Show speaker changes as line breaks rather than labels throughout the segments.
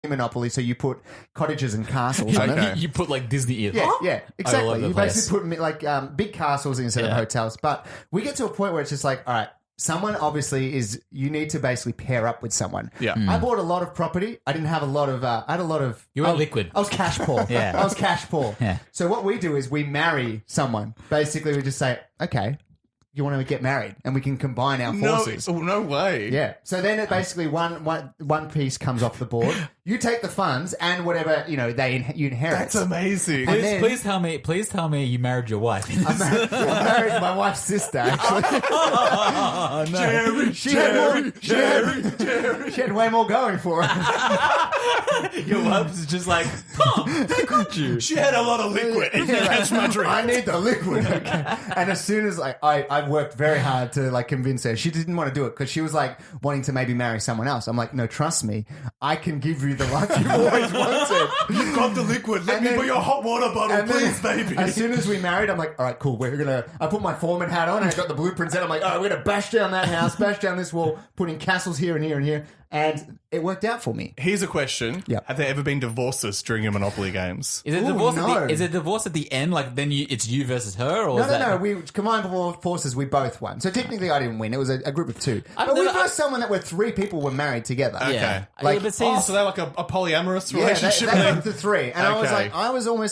Monopoly, so you put cottages and castles on it.
You put like Disney ears.
Yeah, exactly. You
place.
basically put like big castles instead of hotels. But we get to a point where it's just like, all right, someone obviously you need to basically pair up with someone.
Yeah.
I bought a lot of property. I didn't have a lot of, I had a lot of.
You were liquid.
I was cash poor.
Yeah.
I was cash poor.
Yeah.
So what we do is we marry someone. Basically, we just say, okay, you want to get married and we can combine our forces.
No way.
Yeah. So then it basically one piece comes off the board. You take the funds and whatever, you inherit.
That's amazing.
Please tell me you married your wife.
I married my wife's sister, actually.
Oh, no.
She had way more going for her.
Your wife is just like, they got you.
She had a lot of liquid. If you catch my drift.
I need the liquid. Okay. And as soon as I worked very hard to like convince her, she didn't want to do it because she was like wanting to maybe marry someone else. I'm like, no, trust me, I can give you the life you've always wanted.
You've got the liquid. Let me put your hot water bottle, please, baby.
As soon as we married, I'm like, all right, cool. I put my foreman hat on and I got the blueprints out. I'm like, all right, we're going to bash down that house, bash down this wall, putting castles here and here and here. And it worked out for me.
Here's a question.
Yep.
Have there ever been divorces during your Monopoly games?
Is it divorce? Is it divorce at the end? Like then it's you versus her, or
no. We combined forces. We both won. So technically, I didn't win. It was a group of two. But we were someone that were three people were married together.
Okay.
Yeah.
So they're like a polyamorous relationship.
They got up to three, and I was like,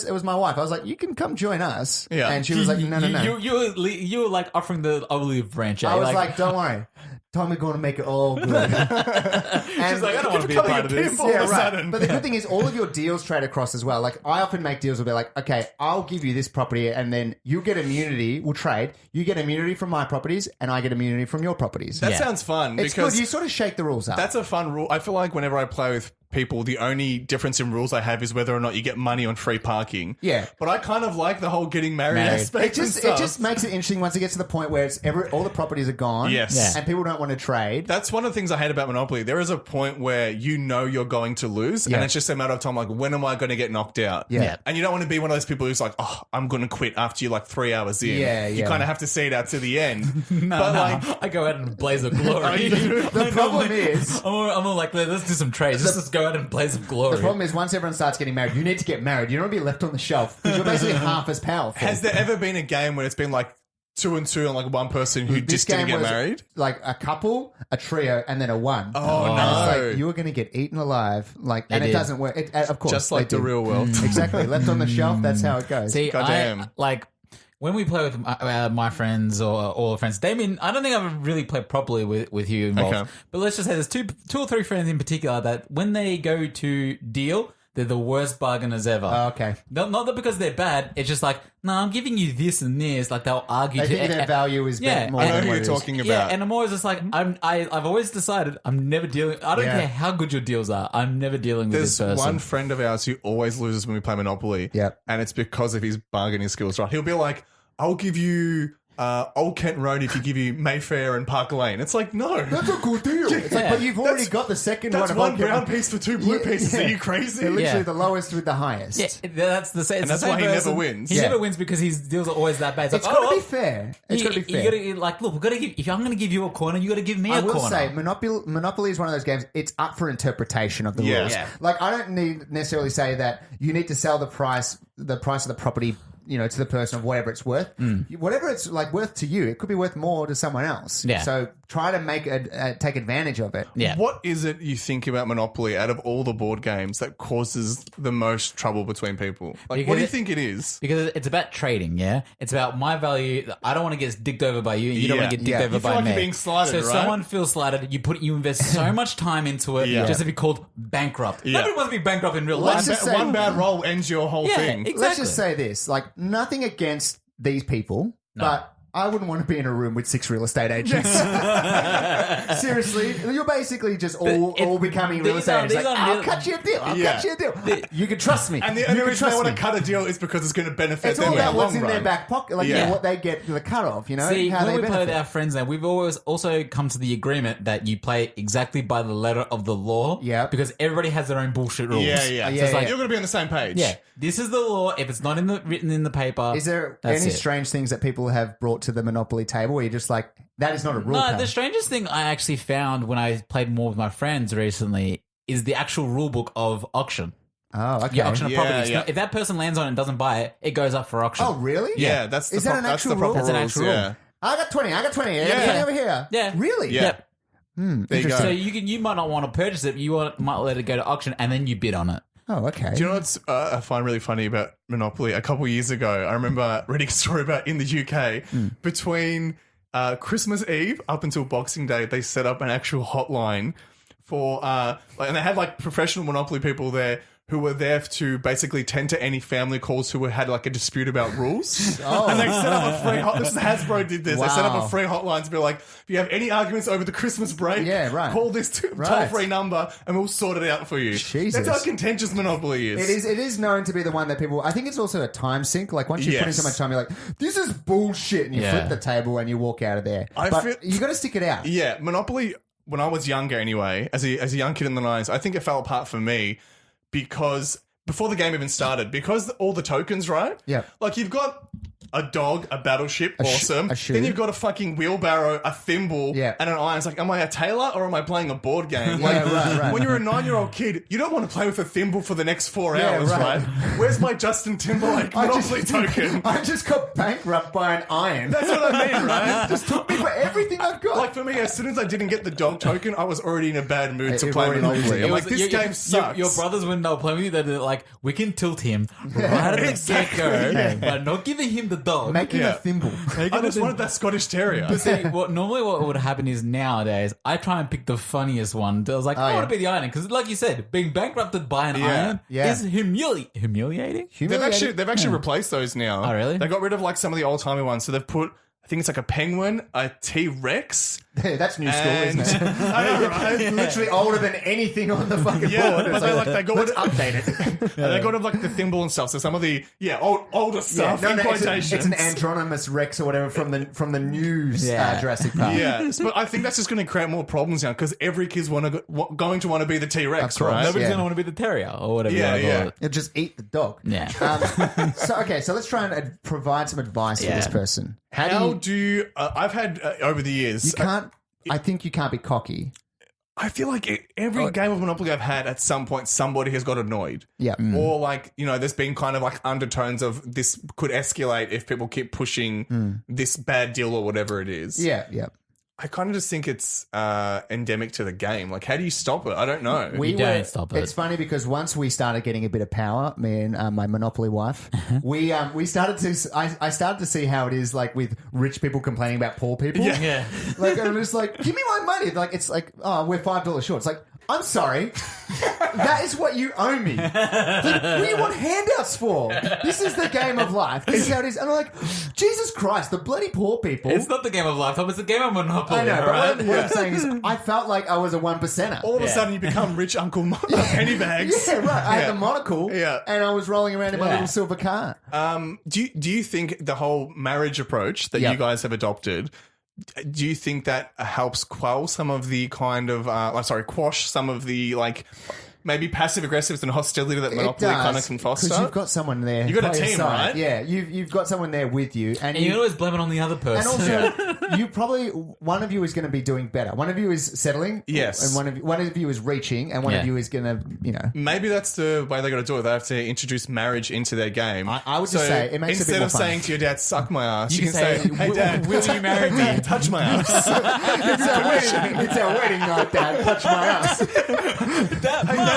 it was my wife. I was like, you can come join us.
Yeah.
And she was like, no.
You were like offering the olive branch.
I was like, don't worry. Tommy going to make it all good.
She's like, I don't want to be a part of this.
Yeah, right. But the good thing is all of your deals trade across as well. Like I often make deals will be like, okay, I'll give you this property and then you get immunity. We'll trade. You get immunity from my properties and I get immunity from your properties.
That sounds fun.
It's
because
good. You sort of shake the rules up.
That's a fun rule. I feel like whenever I play with people, the only difference in rules I have is whether or not you get money on free parking.
Yeah.
But I kind of like the whole getting married aspect.
It just makes it interesting once it gets to the point where all the properties are gone.
Yes. Yeah.
And people don't want to trade.
That's one of the things I hate about Monopoly. There is a point where you know you're going to lose, and it's just a matter of time, like, when am I going to get knocked out?
Yeah.
And you don't want to be one of those people who's like, oh, I'm going to quit after you're like 3 hours in.
Yeah,
You kind of have to see it out to the end.
I go out in a blaze of glory.
The problem is...
I'm all like, let's do some trades. Let's just go out in a blaze of glory.
The problem is once everyone starts getting married, you need to get married. You don't want to be left on the shelf because you're basically half as powerful.
Has there ever been a game where it's been like 2 and 2 on like one person who just didn't get married?
Like a couple, a trio, and then a one.
Oh, no.
And it's like, you are going to get eaten alive. And it doesn't work. Of course.
Just like the real world.
Exactly. Left on the shelf, that's how it goes.
See,
goddamn.
When we play with my friends or all the friends, Damien, I don't think I've really played properly with you involved. Okay. But let's just say there's two or three friends in particular that when they go to deal, they're the worst bargainers ever.
Oh, okay.
Not that because they're bad. It's just like, no, I'm giving you this and this. Like they'll argue.
They think their value is more
I know
than
who
what
you're
it is.
talking about.
Yeah, and I'm always just like, I've always decided I'm never dealing. I don't care how good your deals are. I'm never dealing with this person.
There's one friend of ours who always loses when we play Monopoly.
Yep.
And it's because of his bargaining skills, right? He'll be like, I'll give you Old Kent Road if you give you Mayfair and Park Lane. It's like, no.
That's a good deal. It's like, but you've already got the second one.
That's one brown piece for 2 blue pieces. Are you crazy?
They're literally the lowest with the highest.
Yeah, that's the same.
And that's why he never wins.
He never wins because his deals are always that bad.
It's got to be fair. It's got to be fair.
You gotta, like, look, we've got to give. If I'm going to give you a corner, you got to give me a corner. I will say,
Monopoly is one of those games. It's up for interpretation of the rules.
Yeah.
Like, I don't necessarily say that you need to sell the price of the property, to the person of whatever it's worth. Whatever it's like worth to you, it could be worth more to someone else.
Yeah.
So try to take advantage of it.
Yeah.
What is it you think about Monopoly out of all the board games that causes the most trouble between people? Like, what do you think it is?
Because it's about trading, yeah? It's about my value. I don't want to get dicked over by you, and you don't want to get dicked over
you feel
by
like
me.
You're being slighted,
so
right?
someone feels slighted. You invest so much time into it just to be called bankrupt. Nobody wants to be bankrupt in real life.
One bad roll ends your whole thing.
Exactly.
Let's just say this: like, nothing against these people, but I wouldn't want to be in a room with 6 real estate agents. Seriously, you're basically just all becoming real estate agents. Like, I'll cut you a deal. I'll cut you a deal. You can trust me.
And the only reason they want to cut a deal is because it's going to benefit
it's
them
all
in the
about
long
what's in
run.
their back pocket, like what they get the cut off.
See,
how
when
they
we play
benefit.
with our friends now, we've always also come to the agreement that you play exactly by the letter of the law.
Yeah.
Because everybody has their own bullshit rules.
Yeah.
Yeah,
So it's like,
yeah.
you're going to be on the same page.
Yeah. This is the law. If it's not written in the paper,
Is there
that's
any
it.
strange things that people have brought to the Monopoly table where you're just like, that is not a rule?
No,
pal.
the strangest thing I actually found when I played more with my friends recently is the actual rule book of auction.
Oh, okay.
The auction of
Yeah,
properties.
yeah.
If that person lands on it and doesn't buy it, it goes up for auction.
Oh, really?
Yeah, that's the
Is that an
that's the
actual rule?
proper
That's an
rules,
actual rule.
yeah.
I got 20. I got 20. I got
Yeah.
20 over here.
Yeah.
Really?
Yeah.
Yep.
There you go.
So you might not want to purchase it. Might let it go to auction and then you bid on it.
Oh, okay.
Do you know what's I find really funny about Monopoly? A couple of years ago, I remember reading a story about in the UK between Christmas Eve up until Boxing Day, they set up an actual hotline for and they had like professional Monopoly people there who were there to basically tend to any family calls who had like a dispute about rules. And they set up a free hotline. This is Hasbro did this. They set up
Wow.
a free hotline to be like, if you have any arguments over the Christmas break,
Yeah, right.
call this toll-free number and we'll sort it out for you.
Jesus.
That's how contentious Monopoly is.
It is known to be the one that people. I think it's also a time sink. Like once you put in so
Yes.
much time, you're like, "This is bullshit," and you
Yeah.
flip the table and you walk out of there.
I
but
feel-
you got to stick it out.
Yeah, Monopoly, when I was younger anyway, as a young kid in the 90s, I think it fell apart for me because before the game even started, because all the tokens, right?
Yeah.
Like you've got a dog, a battleship, awesome.
a shoe.
Then you've got a fucking wheelbarrow, a thimble,
Yeah.
and an iron. It's like, am I a tailor or am I playing a board game? Like,
right.
when you're a 9-year-old kid, you don't want to play with a thimble for the next 4
Yeah,
hours,
right.
right? Where's my Justin Timberlake Monopoly token?
I just got bankrupt by an iron.
That's what I mean, right?
It just took me for everything I've got.
Like for me, as soon as I didn't get the dog token, I was already in a bad mood to
You're
play
already
Monopoly.
losing.
I'm
It
like,
was-
this game sucks.
Your brothers, when they were playing with you, they're like, we can tilt him right at the get-go, but not giving him the dog.
making
Yeah.
a thimble.
I just wanted that Scottish Terrier.
See, what would happen is nowadays I try and pick the funniest one. I was like, I
yeah.
want to be the iron because, like you said, being bankrupted by an iron
Yeah.
is humiliating.
They've actually replaced those now.
Oh, really?
They got rid of like some of the old timey ones. So they've put, I think it's like a penguin, a T-Rex.
That's new school,
And
isn't it?
I know, right?
Literally older than anything on the fucking
Yeah,
board.
but
It's
they got
let's update it.
and they got rid of like the thimble and stuff. So some of the older stuff in
it's,
quotations.
it's an Andronimus Rex or whatever from the news Jurassic Park.
Yeah, but I think that's just going to create more problems now because every kid's going to want to be the T-Rex,
Of course.
right?
Nobody's
Yeah.
going to want to be the terrier or whatever.
Yeah,
you wanna call
yeah.
it.
It'll just eat the dog.
Yeah.
So let's try and provide some advice for
Yeah.
this person.
How do you? I've had over the years.
You can't. I think you can't be cocky.
I feel like every game of Monopoly I've had, at some point, somebody has got annoyed.
Yeah.
Or like, there's been kind of like undertones of this could escalate if people keep pushing this bad deal or whatever it is.
Yeah. Yeah.
I kind of just think it's endemic to the game. Like, how do you stop it? I don't know.
You don't stop it.
It's funny because once we started getting a bit of power, me and my Monopoly wife, we started to. I started to see how it is like with rich people complaining about poor people.
Yeah.
Yeah.
Like I'm just like, give me my money. Like it's like, oh, we're $5 short. It's like, I'm sorry, that is what you owe me. Like, what do you want handouts for? This is the game of life. This is how it is. And I'm like, Jesus Christ, the bloody poor people.
It's not the game of life, it's the game of Monopoly.
I know,
all
but
right?
what I'm saying is, I felt like I was a 1%er.
All of a sudden, you become rich Uncle Pennybags.
Yeah, right. I had the monocle,
Yeah.
and I was rolling around in my
Yeah.
little silver car.
Do you think the whole marriage approach that
Yeah.
you guys have adopted, do you think that helps quell some of the kind of quash some of the like maybe passive aggressiveness and hostility that Monopoly kind of can foster?
because you've got someone there.
You've got a
by your
team,
side.
right?
Yeah, you've got someone there with you, and
And you can always blame it on the other person.
and also you probably one of you is going to be doing better. One of you is settling,
Yes.
and one of you is reaching, and one of
Yeah.
you is going to,
Maybe that's the way they got to do it. They have to introduce marriage into their game.
I would just say it makes it a bit
instead
more
of
fun.
saying to your dad, "Suck my ass," you
You
can
can
say,
say,
"Hey, Dad,
will you marry me?"
Touch my ass."
it's our wedding night, Dad. Touch my ass.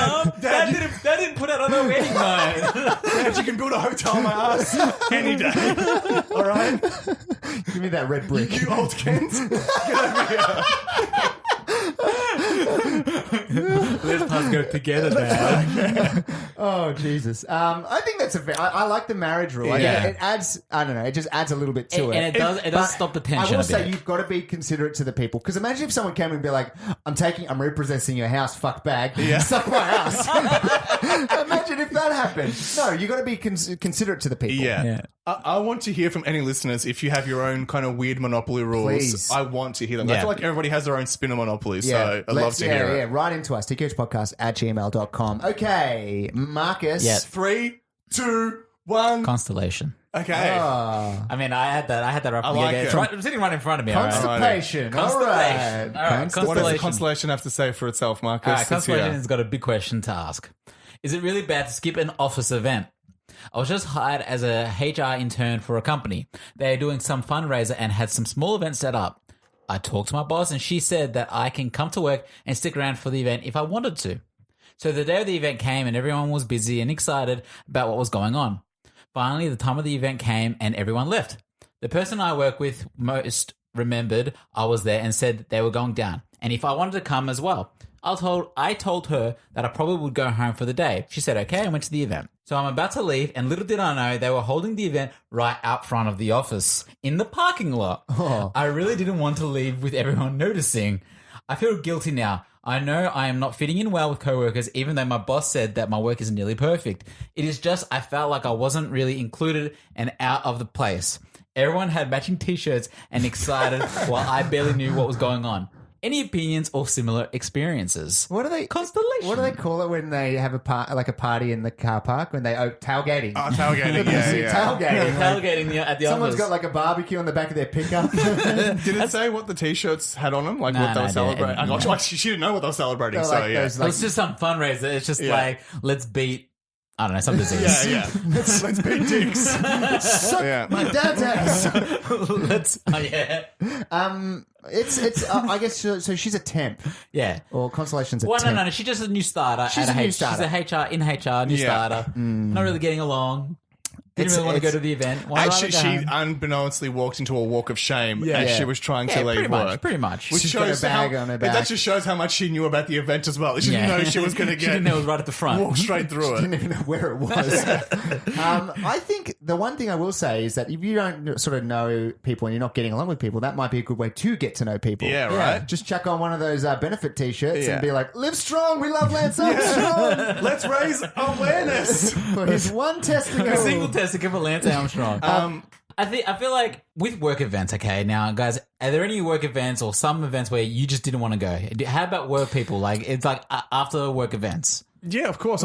That didn't put out on the wedding night.
Dad, you can build a hotel on my ass any day. All right,
Give me that red brick.
you old Kent, get over here.
Let's us go together, Dad.
Oh Jesus! I think that's a fair. I like the marriage rule. I think
Yeah.
it adds. I don't know. It just adds a little bit to it.
And it does
But
stop the
I
tension
will
a
say
bit.
you've got to be considerate to the people, because imagine if someone came and be like, "I'm repossessing your house, fuck bag, suck my ass." Imagine if that happened. No, you got to be considerate to the people.
Yeah. I want to hear from any listeners if you have your own kind of weird Monopoly rules.
Please.
I want to hear them. I
Yeah.
feel like everybody has their own spin of Monopoly, so I'd love to hear it.
Yeah, write into us, tkhpodcast@gmail.com. Okay, Marcus.
Yeah.
3, 2, 1.
Constellation.
Okay.
I mean, I had that right from
like
the
it.
get. It's sitting right in front of me. All right.
Constipation. All right.
All right.
What does the constellation have to say for itself, Marcus?
All right, Constellation has got a big question to ask. Is it really bad to skip an office event? I was just hired as a HR intern for a company. They are doing some fundraiser and had some small events set up. I talked to my boss and she said that I can come to work and stick around for the event if I wanted to. So the day of the event came and everyone was busy and excited about what was going on. Finally, the time of the event came and everyone left. The person I work with most remembered I was there and said they were going down and if I wanted to come as well. I told her that I probably would go home for the day. She said okay and went to the event. So I'm about to leave and little did I know they were holding the event right out front of the office in the parking lot. I really didn't want to leave with everyone noticing. I feel guilty now. I know I am not fitting in well with coworkers even though my boss said that my work is nearly perfect. It is just I felt like I wasn't really included and out of the place. Everyone had matching t-shirts and excited while I barely knew what was going on. Any opinions or similar experiences?
What do they
Constellation.
What do they call it when they have a party in the car park when they tailgating?
Oh, tailgating. yeah.
Tailgating.
Tailgating at the
Someone's
office.
got like a barbecue on the back of their pickup.
Did it say what the t-shirts had on them? Like what they were celebrating? I got she didn't know what they were celebrating, so
like
yeah.
those,
It was just some fundraiser. It's just like, let's beat, I don't know, some disease.
Yeah. Let's beat dicks.
Suck my dad's ass.
Let's,
It's I guess so she's a temp.
Yeah.
Or Constellation's a
Well,
temp.
no. She's just a new starter.
She's a new starter.
She's a new starter. Not really getting along. Didn't really want to go to the event.
Actually, she unbeknownstly walked into a walk of shame as she was trying to leave work.
Pretty much.
Which
She's got a bag on her back.
That just shows how much she knew about the event as well. She didn't know she was going to
She didn't know it was right at the front.
walk straight through
Didn't
it.
even know where it was. I think the one thing I will say is that if you don't sort of know people and you're not getting along with people, that might be a good way to get to know people.
Yeah, right.
Just chuck on one of those benefit t-shirts
Yeah.
and be like, live strong, we love Lance Armstrong.
Let's raise awareness.
For his one testicle.
A single testicle for Lance Armstrong. I feel like with work events, okay, now guys, are there any work events or some events where you just didn't want to go? How about work people? Like it's like after work events.
Yeah, of course.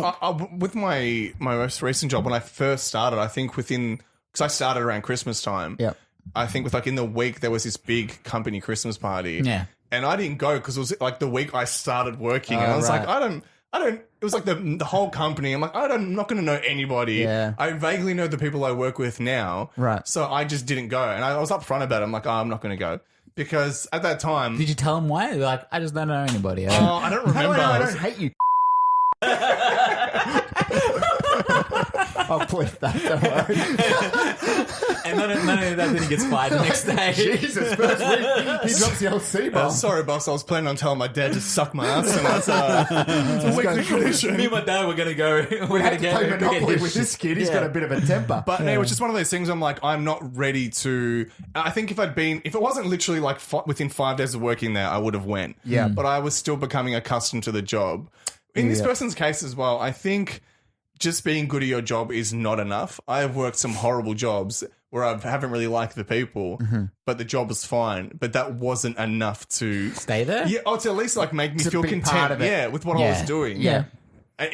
With my most recent job, when I first started, I think because I started around Christmas time.
Yeah.
I think in the week there was this big company Christmas party.
Yeah.
And I didn't go because it was like the week I started working. And I was
right.
like, I don't. It was like the whole company. I'm like, I'm not going to know anybody.
Yeah.
I vaguely know the people I work with now.
Right.
So I just didn't go. And I was upfront about it. I'm like, I'm not going to go. Because at that time.
Did you tell them why? They're like, I just don't know anybody.
I don't
How do
remember.
I don't hate you. I'll bleep that. Don't worry.
And not only that, then he gets fired the next day.
Jesus, first week he drops the old C-bomb.
Sorry, boss. I was planning on telling my dad to suck my ass. And that's a weekly tradition.
Me and my dad were going to go.
We had to play Monopoly with this kid. He's got a bit of a temper.
But no, it's just one of those things. I'm like, I'm not ready to. I think if it wasn't literally like within 5 days of working there, I would have went.
Yeah.
But I was still becoming accustomed to the job. In this person's case as well, I think just being good at your job is not enough. I have worked some horrible jobs where I haven't really liked the people, but the job was fine. But that wasn't enough to
Stay there?
Yeah, to at least like make me
To
feel
be
content.
part of it.
Yeah, with what I was doing.
Yeah.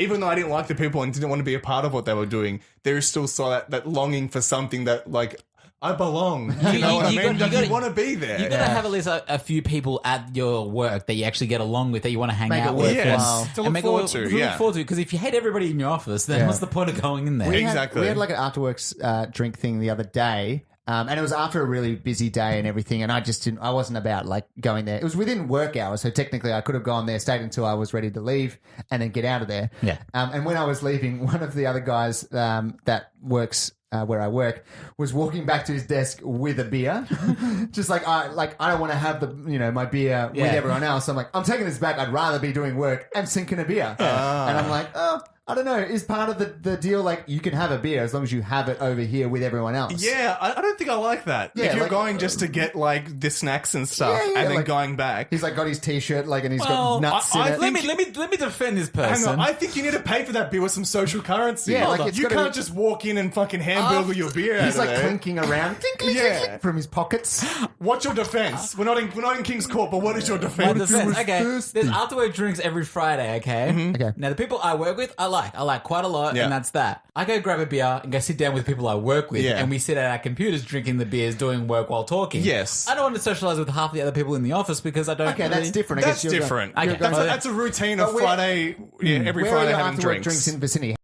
Even though I didn't like the people and didn't want to be a part of what they were doing, there is still that longing for something that like I belong. You know what I mean? You want to be there.
You got to have at least a few people at your work that you actually get along with, that you want to hang
Make
out
it
with.
worthwhile.
To look forward to, yeah.
Because if you hate everybody in your office, then what's the point of going in there?
Exactly.
We had like an afterworks drink thing the other day. And it was after a really busy day and everything, and I wasn't about like going there. It was within work hours, so technically I could have gone there, stayed until I was ready to leave, and then get out of there.
Yeah.
And when I was leaving, one of the other guys that works where I work was walking back to his desk with a beer, just like I don't want to have my beer with everyone else. I'm like, I'm taking this back. I'd rather be doing work and sinking a beer. And I'm like, I don't know. Is part of the deal like you can have a beer as long as you have it over here with everyone else?
Yeah, I don't think I like that.
Yeah,
if you're
like-
going just to get like the snacks and stuff,
Yeah,
and then
like-
going back.
He's like got his t-shirt and he's got nuts
I
in it.
Let me defend this
Hang
person.
on, I think you need to pay for that beer with some social currency.
Yeah, like, it's
you
gotta
can't
be-
just walk in and fucking hamburger your beer.
He's
out of
like
there.
clinking around from his pockets.
What's your defense? We're not in King's Court, but what is your
My
defense?
defense. Okay,
thirsty.
there's afterwork drinks every Friday. Okay.
Okay.
Now the people I work with, I like. like. I like quite a lot,
Yeah.
and that's that. I go grab a beer and go sit down with people I work with,
Yeah.
and we sit at our computers drinking the beers, doing work while talking.
Yes.
I don't want to socialize with half the other people in the office because I don't.
Okay,
really...
that's different. I
That's
guess you're
different.
Okay.
That's a routine of
But where-
Friday, every
Where are
Friday
your
having
after-work
drinks.
drinks in the vicinity?